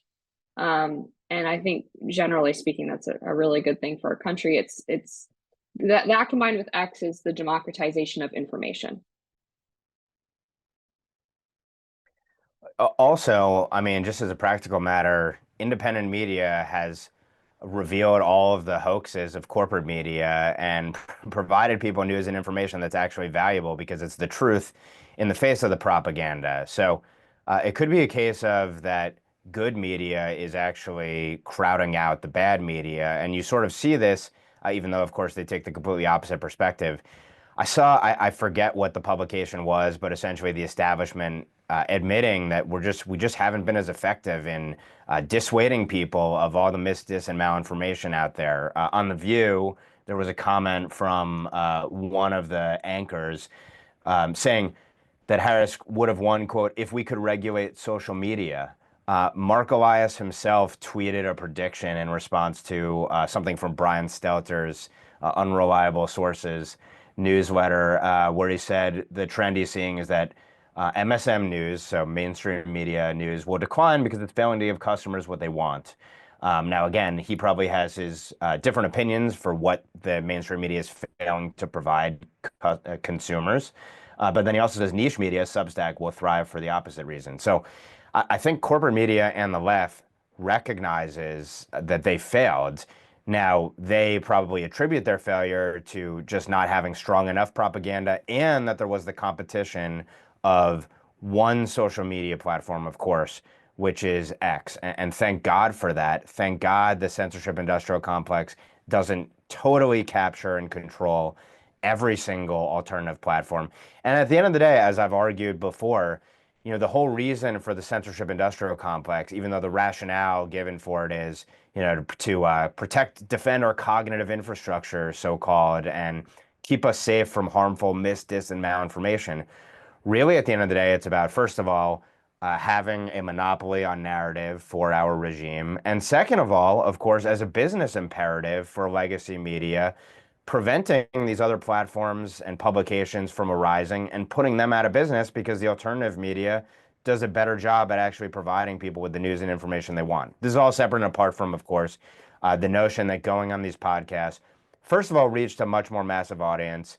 And I think generally speaking, that's a really good thing for our country. It's that combined with X is the democratization of information. Also, I mean, just as a practical matter, independent media has revealed all of the hoaxes of corporate media and provided people news and information that's actually valuable because it's the truth in the face of the propaganda. So it could be a case of that good media is actually crowding out the bad media. And you sort of see this, even though, of course, they take the completely opposite perspective. I forget what the publication was, but essentially the establishment admitting that we just haven't been as effective in dissuading people of all the dis, and malinformation out there. On The View, there was a comment from one of the anchors saying that Harris would have won, quote, if we could regulate social media. Mark Elias himself tweeted a prediction in response to something from Brian Stelter's Unreliable Sources newsletter, where he said the trend he's seeing is that MSM news, so mainstream media news, will decline because it's failing to give customers what they want. Now, again, he probably has his different opinions for what the mainstream media is failing to provide consumers. But then he also says niche media, Substack, will thrive for the opposite reason. So I think corporate media and the left recognizes that they failed. Now, they probably attribute their failure to just not having strong enough propaganda, and that there was the competition of one social media platform, of course, which is X. And thank God for that. Thank God the censorship industrial complex doesn't totally capture and control every single alternative platform. And at the end of the day, as I've argued before, you know, the whole reason for the censorship industrial complex, even though the rationale given for it is, you know, to protect, defend our cognitive infrastructure, so-called, and keep us safe from harmful dis, and malinformation. Really, at the end of the day, it's about, first of all, having a monopoly on narrative for our regime. And second of all, of course, as a business imperative for legacy media, preventing these other platforms and publications from arising and putting them out of business because the alternative media does a better job at actually providing people with the news and information they want. This is all separate and apart from, of course, the notion that going on these podcasts, first of all, reached a much more massive audience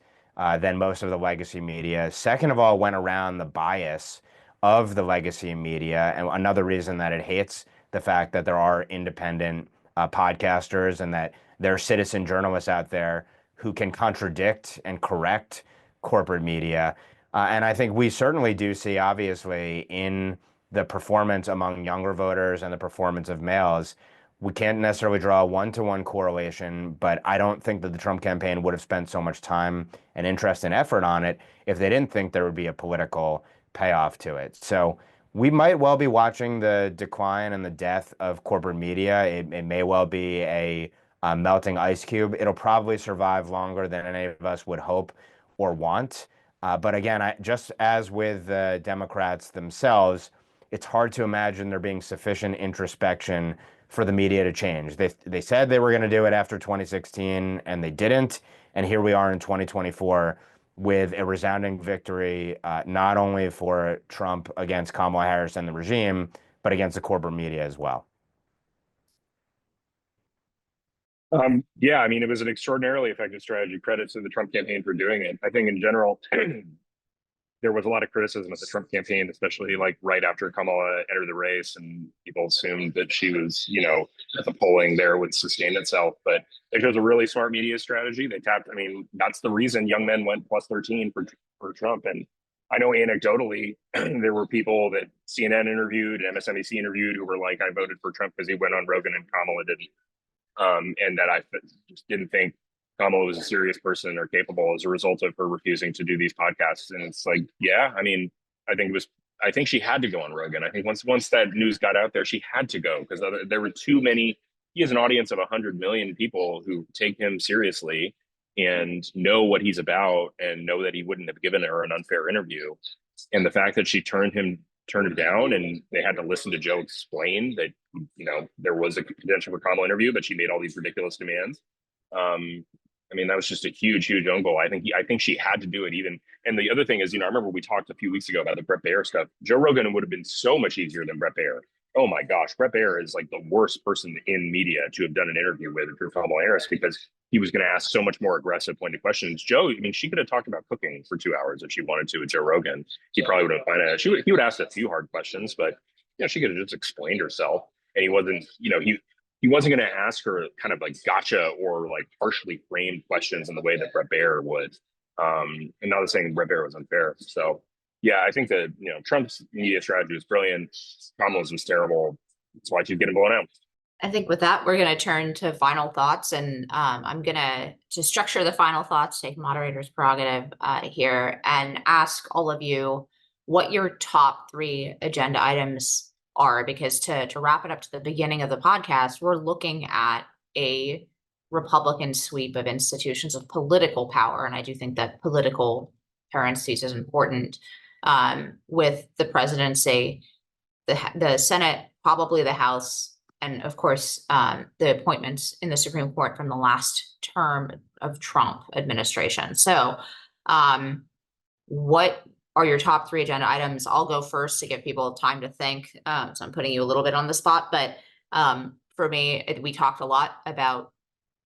than most of the legacy media. Second of all, went around the bias of the legacy media. And another reason that it hates the fact that there are independent podcasters and that there are citizen journalists out there who can contradict and correct corporate media. And I think we certainly do see, obviously, in the performance among younger voters and the performance of males, we can't necessarily draw a one-to-one correlation, but I don't think that the Trump campaign would have spent so much time and interest and effort on it if they didn't think there would be a political payoff to it. So we might well be watching the decline and the death of corporate media. It may well be a melting ice cube. It'll probably survive longer than any of us would hope or want. But again, just as with the Democrats themselves, it's hard to imagine there being sufficient introspection for the media to change. They said they were going to do it after 2016, and they didn't. And here we are in 2024 with a resounding victory, not only for Trump against Kamala Harris and the regime, but against the corporate media as well. Yeah, I mean, it was an extraordinarily effective strategy. Credit to the Trump campaign for doing it. I think in general, there was a lot of criticism of the Trump campaign, especially like right after Kamala entered the race, and people assumed that she was, that the polling there would sustain itself. But they chose a really smart media strategy. They tapped. I mean, that's the reason young men went plus 13 for Trump. And I know anecdotally, there were people that CNN interviewed, MSNBC interviewed, who were like, "I voted for Trump because he went on Rogan and Kamala didn't," and that I just didn't think Kamala was a serious person or capable as a result of her refusing to do these podcasts. And it's like, yeah, I mean, I think she had to go on Rogan. I think once that news got out there, she had to go because there were too many. He has an audience of 100 million people who take him seriously and know what he's about and know that he wouldn't have given her an unfair interview. And the fact that she turned it down and they had to listen to Joe explain that, there was a potential for Kamala interview, but she made all these ridiculous demands. I mean, that was just a huge own goal. I think she had to do it even. And the other thing is, I remember we talked a few weeks ago about the Bret Baier stuff. Joe Rogan would have been so much easier than Bret Baier. Oh my gosh, Bret Baier is like the worst person in media to have done an interview with for Kamala Harris because he was going to ask so much more aggressive, pointed questions. Joe, I mean, she could have talked about cooking for 2 hours if she wanted to with Joe Rogan. He probably would have found out. He would ask a few hard questions, but she could have just explained herself. And he wasn't, he wasn't going to ask her kind of like gotcha or like partially framed questions in the way that Bret Baier would. And not saying Bret Baier was unfair. So yeah, I think that Trump's media strategy was brilliant. Kamala's was terrible. That's why she's getting blown out. I think with that, we're going to turn to final thoughts, and I'm going to structure the final thoughts, take moderator's prerogative here, and ask all of you what your top 3 agenda items are, because to wrap it up to the beginning of the podcast, we're looking at a Republican sweep of institutions of political power, and I do think that political parentheses is important, with the presidency, the Senate, probably the House, and of course, the appointments in the Supreme Court from the last term of Trump administration. So what are your top 3 agenda items? I'll go first to give people time to think. So I'm putting you a little bit on the spot, but for me, we talked a lot about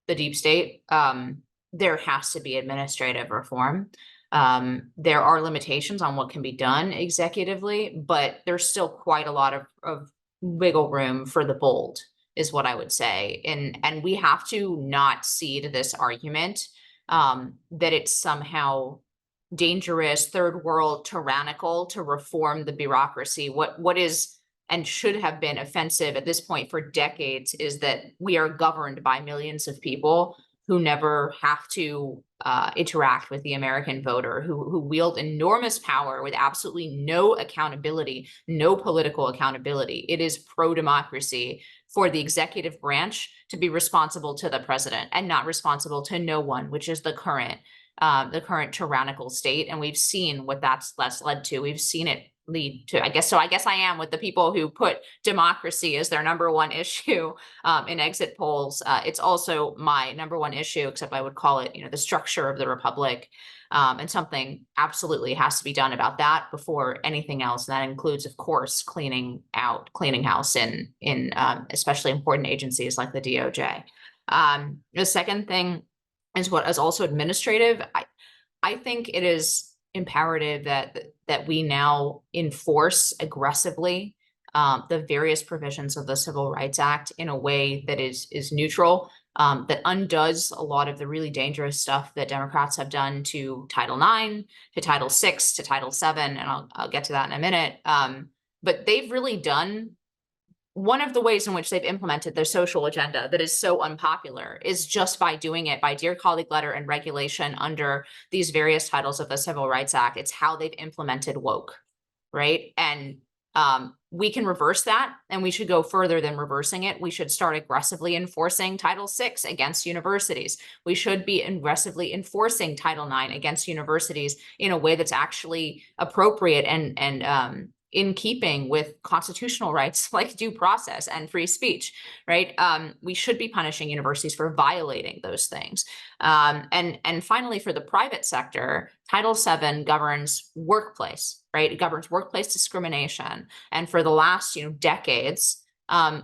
the deep state. There has to be administrative reform. There are limitations on what can be done executively, but there's still quite a lot of wiggle room for the bold, is what I would say. And we have to not cede this argument that it's somehow dangerous, third world, tyrannical to reform the bureaucracy. What is and should have been offensive at this point for decades is that we are governed by millions of people who never have to interact with the American voter, who wield enormous power with absolutely no accountability, no political accountability. It is pro-democracy for the executive branch to be responsible to the president and not responsible to no one, which is the current tyrannical state. And we've seen what that's led to. We've seen it lead to, I guess I am with the people who put democracy as their number one issue in exit polls. It's also my number one issue, except I would call it, the structure of the republic. And something absolutely has to be done about that before anything else. And that includes, of course, cleaning house in especially important agencies like the DOJ. The second thing is what is also administrative. I think it is imperative that we now enforce aggressively the various provisions of the Civil Rights Act in a way that is neutral, that undoes a lot of the really dangerous stuff that Democrats have done to Title IX, to Title VI, to Title VII, and I'll get to that in a minute. But they've really done one of the ways in which they've implemented their social agenda that is so unpopular is just by doing it by dear colleague letter and regulation under these various titles of the Civil Rights Act. It's how they've implemented woke, right? And we can reverse that, and we should go further than reversing it. We should start aggressively enforcing Title VI against universities. We should be aggressively enforcing Title IX against universities in a way that's actually appropriate and in keeping with constitutional rights like due process and free speech, right? We should be punishing universities for violating those things. And finally, for the private sector, Title VII governs workplace, right? It governs workplace discrimination. And for the last decades,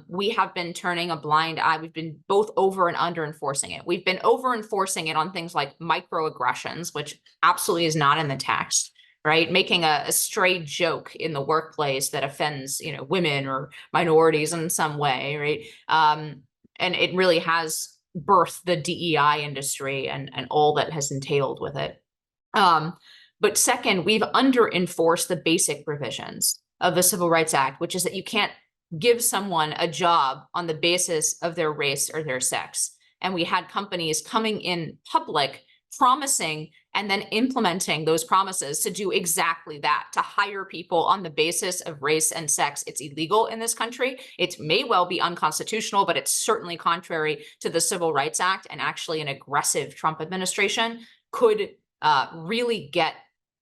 we have been turning a blind eye. We've been both over and under enforcing it. We've been over enforcing it on things like microaggressions, which absolutely is not in the text, right? Making a stray joke in the workplace that offends, women or minorities in some way, right? And it really has birthed the DEI industry and all that has entailed with it. But second, we've under enforced the basic provisions of the Civil Rights Act, which is that you can't give someone a job on the basis of their race or their sex. And we had companies coming in public promising and then implementing those promises to do exactly that, to hire people on the basis of race and sex. It's illegal in this country. It may well be unconstitutional, but it's certainly contrary to the Civil Rights Act, and actually an aggressive Trump administration could really get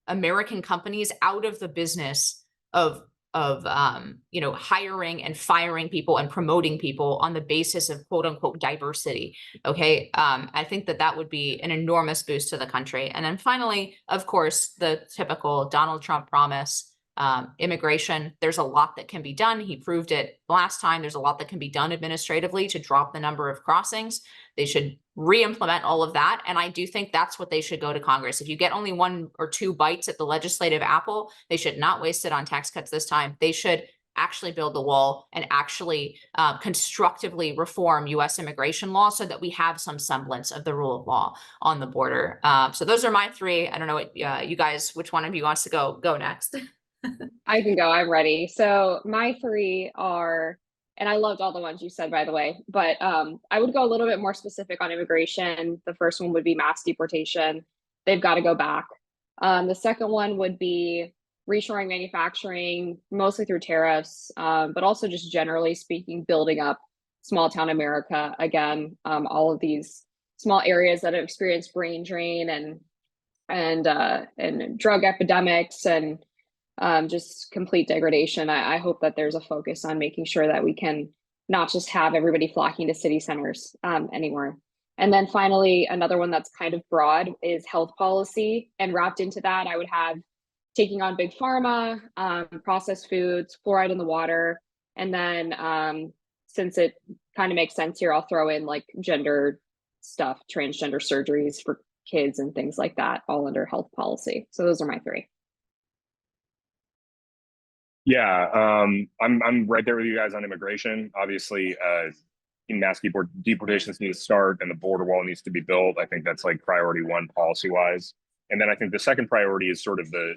American companies out of the business of hiring and firing people and promoting people on the basis of quote unquote diversity. Okay. I think that would be an enormous boost to the country. And then finally, of course, the typical Donald Trump promise, immigration. There's a lot that can be done. He proved it last time. There's a lot that can be done administratively to drop the number of crossings. They should re-implement all of that. And I do think that's what they should go to Congress. If you get only 1 or 2 bites at the legislative apple, they should not waste it on tax cuts this time. They should actually build the wall and actually constructively reform U.S. immigration law so that we have some semblance of the rule of law on the border. So those are my 3. I don't know what you guys, which one of you wants to go next? I can go. I'm ready. So my 3 are, and I loved all the ones you said, by the way, but I would go a little bit more specific on immigration. The first one would be mass deportation. They've got to go back. The second one would be reshoring manufacturing, mostly through tariffs, but also just generally speaking, building up small town America. Again, all of these small areas that have experienced brain drain and drug epidemics and just complete degradation. I hope that there's a focus on making sure that we can not just have everybody flocking to city centers anymore. And then finally, another one that's kind of broad is health policy. And wrapped into that, I would have taking on big pharma, processed foods, fluoride in the water. And then since it kind of makes sense here, I'll throw in like gender stuff, transgender surgeries for kids and things like that, all under health policy. So those are my 3. Yeah, I'm right there with you guys on immigration. Obviously, mass deportations need to start, and the border wall needs to be built. I think that's like priority 1 policy wise. And then I think the second priority is sort of the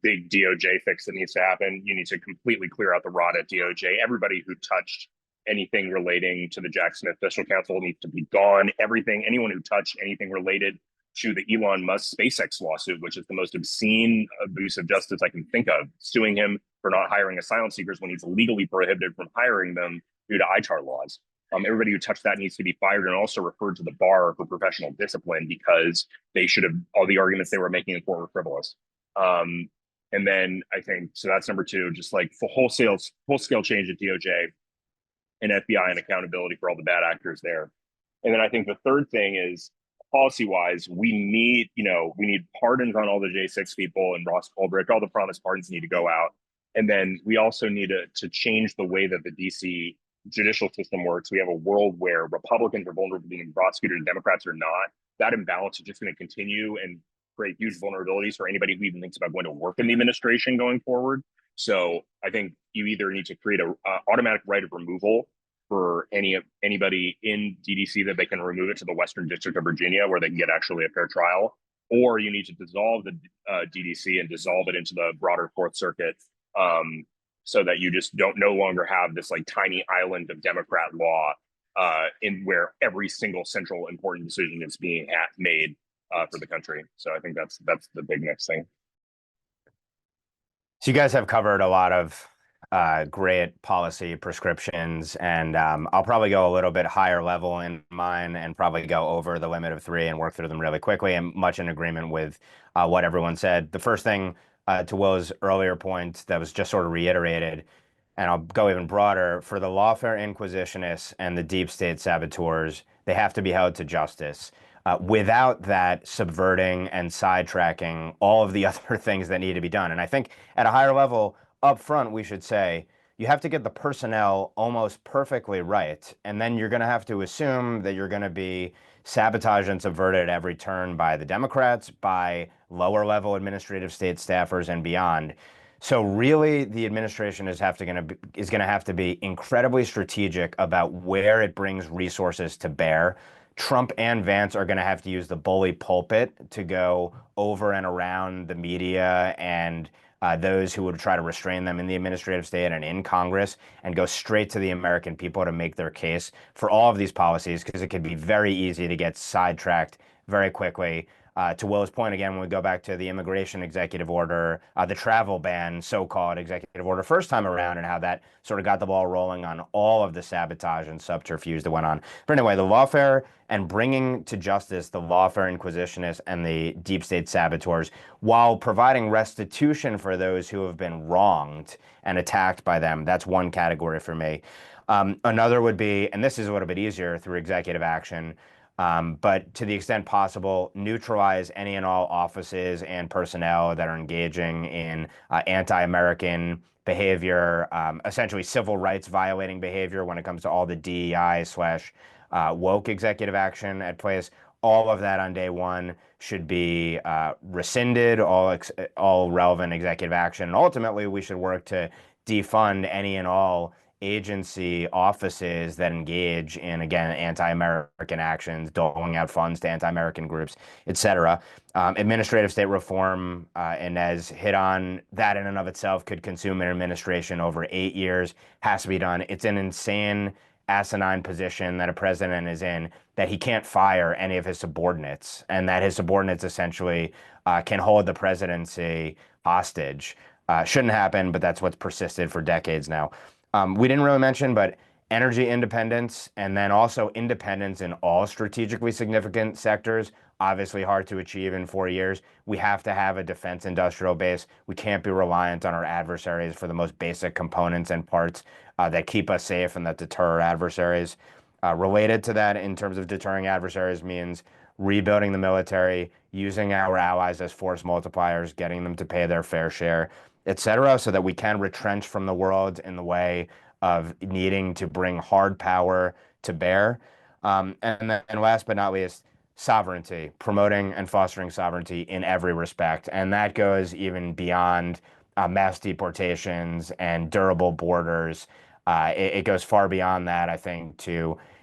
big DOJ fix that needs to happen. You need to completely clear out the rot at DOJ. Everybody who touched anything relating to the Jack Smith Special Counsel needs to be gone. Anyone who touched anything related to the Elon Musk SpaceX lawsuit, which is the most obscene abuse of justice I can think of, suing him for not hiring asylum seekers when he's legally prohibited from hiring them due to ITAR laws. Everybody who touched that needs to be fired and also referred to the bar for professional discipline, because they should have, all the arguments they were making in court were frivolous. And then I think, so that's number 2, just like full-scale change at DOJ and FBI and accountability for all the bad actors there. And then I think the third thing is, policy-wise, we need pardons on all the J6 people and Ross Ulbricht. All the promised pardons need to go out. And then we also need to change the way that the DC judicial system works. We have a world where Republicans are vulnerable to being prosecuted and Democrats are not. That imbalance is just going to continue and create huge vulnerabilities for anybody who even thinks about going to work in the administration going forward. So I think you either need to create a automatic right of removal for anybody in DDC, that they can remove it to the Western District of Virginia where they can get actually a fair trial, or you need to dissolve the DDC and dissolve it into the broader Fourth Circuit, so that you just no longer have this like tiny island of Democrat law in where every single central important decision is being made for the country. So I think that's the big next thing. So you guys have covered a lot of great policy prescriptions, and I'll probably go a little bit higher level in mine and probably go over the limit of 3 and work through them really quickly, and much in agreement with what everyone said. The first thing, to Will's earlier point that was just sort of reiterated, and I'll go even broader, for the lawfare inquisitionists and the deep state saboteurs, they have to be held to justice. Without that, subverting and sidetracking all of the other things that need to be done. And I think at a higher level, up front, we should say, you have to get the personnel almost perfectly right. And then you're going to have to assume that you're going to be sabotaged and subverted at every turn by the Democrats, by lower level administrative state staffers and beyond. So really, the administration is going to have to be incredibly strategic about where it brings resources to bear. Trump and Vance are going to have to use the bully pulpit to go over and around the media and those who would try to restrain them in the administrative state and in Congress, and go straight to the American people to make their case for all of these policies, because it could be very easy to get sidetracked very quickly. To Will's point again, when we go back to the immigration executive order, the travel ban, so-called executive order first time around, and how that sort of got the ball rolling on all of the sabotage and subterfuge that went on. But anyway, the lawfare and bringing to justice the lawfare inquisitionists and the deep state saboteurs, while providing restitution for those who have been wronged and attacked by them, that's one category for me. Another would be, and this is a little bit easier through executive action, but to the extent possible, neutralize any and all offices and personnel that are engaging in anti-American behavior, essentially civil rights violating behavior when it comes to all the DEI / woke executive action at place. All of that on day one should be rescinded, all relevant executive action. And ultimately, we should work to defund any and all agency offices that engage in, again, anti-American actions, doling out funds to anti-American groups, et cetera. Administrative state reform, Inez hit on that in and of itself, could consume an administration over 8 years, has to be done. It's an insane, asinine position that a president is in, that he can't fire any of his subordinates, and that his subordinates essentially can hold the presidency hostage. Shouldn't happen, but that's what's persisted for decades now. We didn't really mention, but energy independence, and then also independence in all strategically significant sectors, obviously hard to achieve in 4 years. We have to have a defense industrial base. We can't be reliant on our adversaries for the most basic components and parts that keep us safe and that deter our adversaries. Related to that, in terms of deterring adversaries, means rebuilding the military, using our allies as force multipliers, getting them to pay their fair share, et cetera, so that we can retrench from the world in the way of needing to bring hard power to bear. And last but not least, sovereignty, promoting and fostering sovereignty in every respect. And that goes even beyond mass deportations and durable borders. It goes far beyond that, I think,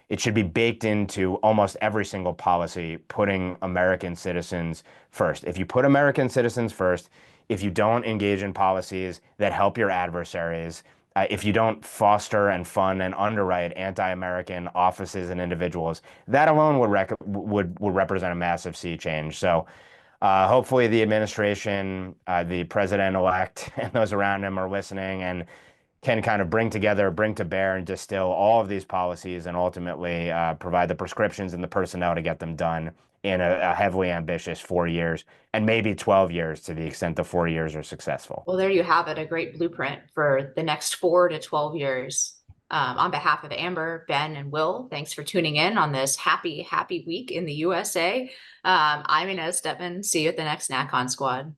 it should be baked into almost every single policy, putting American citizens first. If you put American citizens first, if you don't engage in policies that help your adversaries, if you don't foster and fund and underwrite anti-American offices and individuals, that alone would represent a massive sea change. So hopefully the administration, the president-elect, and those around him are listening and can kind of bring to bear and distill all of these policies, and ultimately provide the prescriptions and the personnel to get them done in a heavily ambitious 4 years, and maybe 12 years to the extent the 4 years are successful. Well, there you have it, a great blueprint for the next 4 to 12 years. On behalf of Amber, Ben, and Will, thanks for tuning in on this happy week in the USA. I'm Inez Stepman. See you at the next NatCon Squad.